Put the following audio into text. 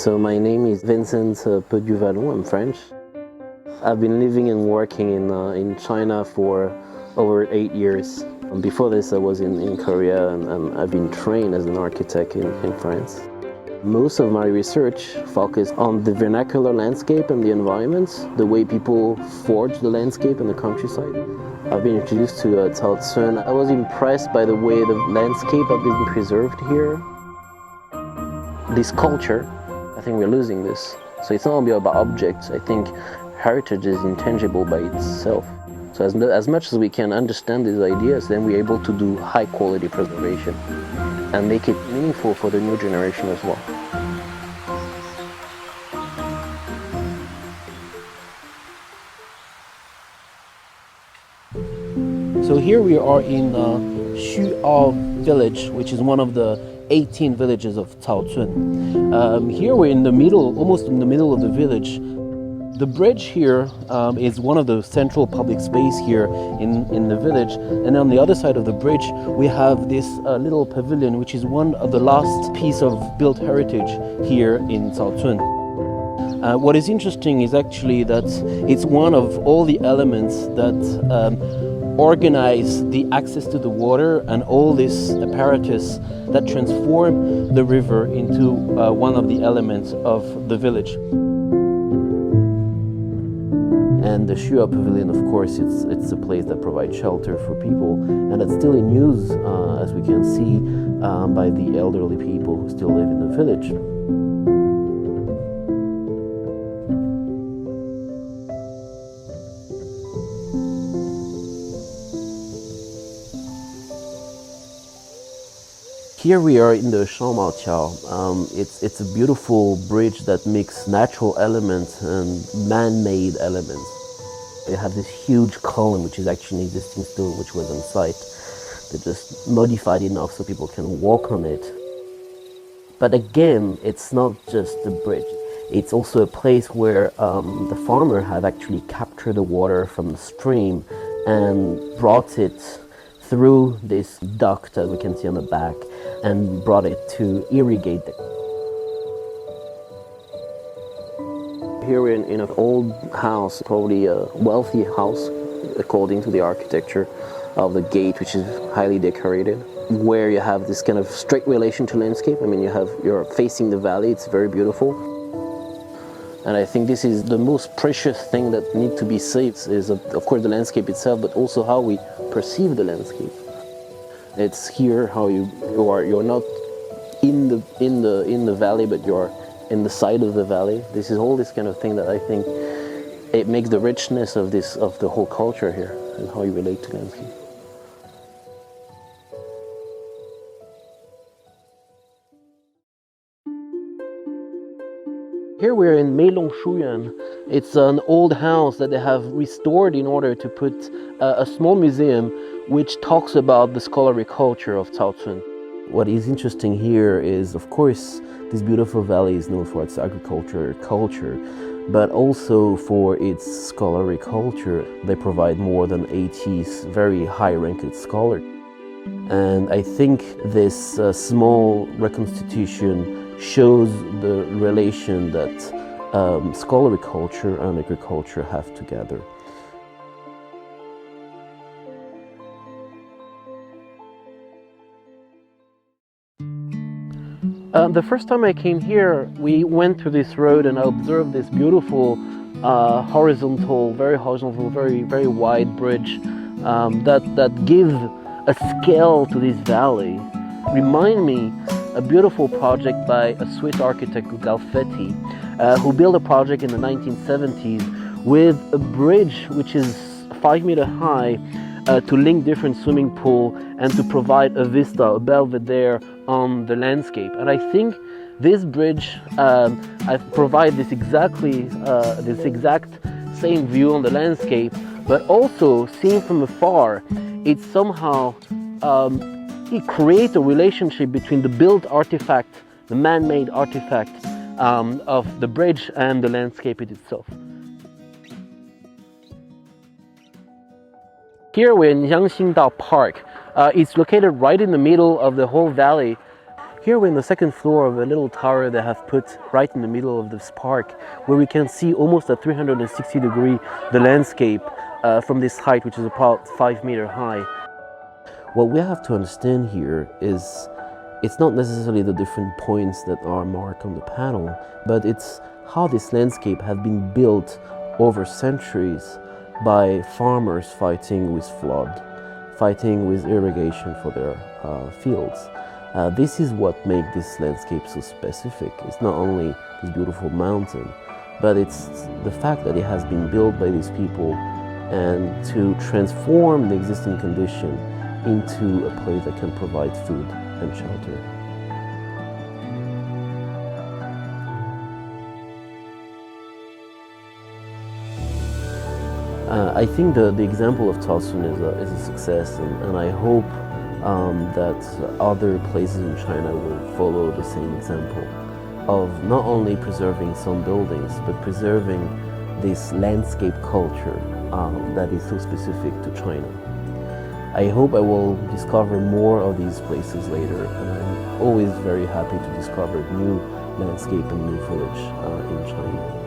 So my name is Vincent Peu Duvallon, I'm French. I've been living and working in China for over 8 years. Before this I was in Korea and I've been trained as an architect in France. Most of my research focused on the vernacular landscape and the environment, the way people forge the landscape and the countryside. I've been introduced to Caochun. I was impressed by the way the landscape has been preserved here. This culture, I think we're losing this. So it's not only about objects. I think heritage is intangible by itself. So as much as we can understand these ideas, then we're able to do high quality preservation and make it meaningful for the new generation as well. So here we are in Wenzhou village, which is one of the 18 villages of Caochun. Here we're in the middle, almost in the middle of the village. The bridge here is one of the central public space here in the village. And on the other side of the bridge, we have this little pavilion, which is one of the last piece of built heritage here in Caochun. What is interesting is actually that it's one of all the elements that organize the access to the water and all this apparatus that transform the river into one of the elements of the village. And the Wenzhou Pavilion, of course, it's a place that provides shelter for people, and it's still in use, as we can see, by the elderly people who still live in the village. Here we are in the Shangmaoqiao. It's a beautiful bridge that mixes natural elements and man-made elements. You have this huge column, which is actually an existing stone, which was on site. They just modified enough so people can walk on it. But again, it's not just a bridge. It's also a place where the farmer have actually captured the water from the stream and brought it through this duct that we can see on the back and brought it to irrigate it. Here we're in an old house, probably a wealthy house according to the architecture of the gate, which is highly decorated, where you have this kind of straight relation to landscape. I mean, you're facing the valley, it's very beautiful. And I think this is the most precious thing that needs to be saved is of course the landscape itself, but also how we perceive the landscape. It's here how you're not in the valley, but you're in the side of the valley. This is all this kind of thing that I think it makes the richness of the whole culture here and how you relate to landscape. Here we're in Ruian. It's an old house that they have restored in order to put a small museum which talks about the scholarly culture of Caochun. What is interesting here is, of course, this beautiful valley is known for its agriculture culture, but also for its scholarly culture. They provide more than 80 very high-ranked scholars. And I think this small reconstitution shows the relation that scholarly culture and agriculture have together. The first time I came here, we went through this road and I observed this beautiful very wide bridge that gives a scale to this valley. Remind me a beautiful project by a Swiss architect, Galfetti, who built a project in the 1970s with a bridge which is 5 meters high to link different swimming pools and to provide a vista, a belvedere on the landscape. And I think this bridge provides this exact same view on the landscape, but also seen from afar, it somehow it creates a relationship between the built artifact, the man-made artifact of the bridge and the landscape itself. Here we're in Yangxingdao Park. It's located right in the middle of the whole valley. Here we're in the second floor of a little tower they have put right in the middle of this park, where we can see almost at 360 degree the landscape from this height, which is about 5 meters high. What we have to understand here is it's not necessarily the different points that are marked on the panel, but it's how this landscape has been built over centuries by farmers fighting with flood, fighting with irrigation for their fields. This is what makes this landscape so specific. It's not only this beautiful mountain, but it's the fact that it has been built by these people and to transform the existing condition into a place that can provide food and shelter. I think the example of Caochun is a success, and I hope that other places in China will follow the same example of not only preserving some buildings, but preserving this landscape culture that is so specific to China. I hope I will discover more of these places later, and I'm always very happy to discover new landscape and new village in China.